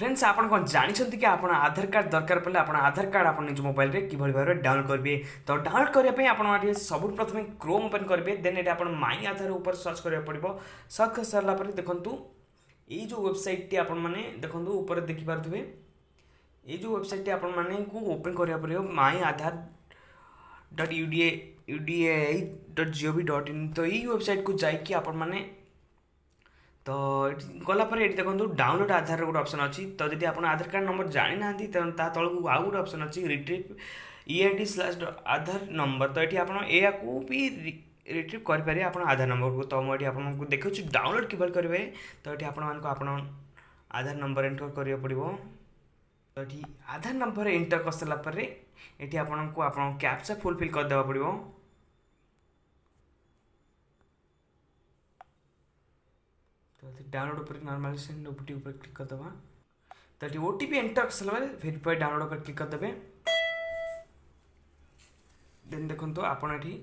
Friends आपण कौन जानी कि आपण आधार कार्ड दरकार पड़े आप आधार कार्ड आप निज मोबाइल रे किभली भाव डाउनलोड करेंगे। तो डाउनलोड करने आप सब प्रथम क्रोम ओपन करेंगे देन ये आप माई आधार ऊपर सर्च करा पड़ो। सर्च कर सारा देखु ये जो वेबसाइट टी आपण मैंने देखो ऊपर देखिपे ये जो वेबसाइट टी आपण मैंने को ओपन करा पड़ो माई आधार UDAI.gov.in। तो यही वेबसाइट को जाकि आपण मैंने तो गलापर ये देखो डाउनलोड आधार गोटे ऑप्शन अच्छी। तो जब आप आधार कार्ड नंबर जानी ना तलू आउ गोटे ऑप्शन अच्छी रिट्रीव EID/आधार नंबर। तो ये आप भी रिट्रीव करेंगे आप आधार नंबर को। तो मुझे आपको देखा डाउनलोड कि करेंगे। तो ये आप आधार नंबर एंटर करा पड़ो। तो ये आधार नंबर एंटर कर सारापर ये आपको कैप्चा फुलफिल करदे पड़ो। तो डाउनलोड ऊपर नॉर्मल सेंड ओटीपी ऊपर क्लिक कर दबा। तो ये ओटीपी एंटर कर सारा वेरीफाई डाउनलोड पर क्लिक कर देबे। देन देखो आपन एठी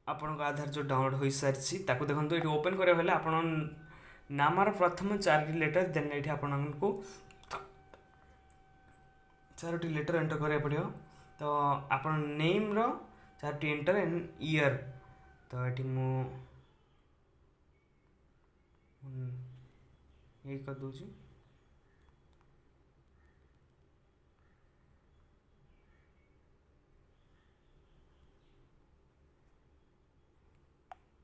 आपन आधार जो डाउनलोड हो सारी ताको देखो ये ओपन करा बेले आपन नामर प्रथम 4टी लेटर देन ये आपको 4टी लेटर एंटर करा पड़ो। तो आपन नेम रो 4टी एंटर एंड ईयर। तो ये मु यही कर दूँ।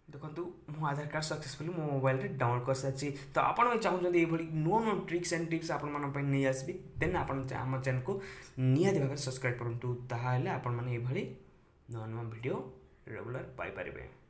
देखो मो आधार कार्ड सक्सेसफुली मो मोबाइल रे डाउनलोड कर सारी। तो आपड़ चाहते ये नुआ नुआ ट्रिक्स एंड टिप्स नहीं आसबि देन आप चैनल को निहाती भाव सब्सक्राइब करूँ। ताहले आपण मैंने ये नुआ नुआ वीडियो रेगुलर पाई पारिबे।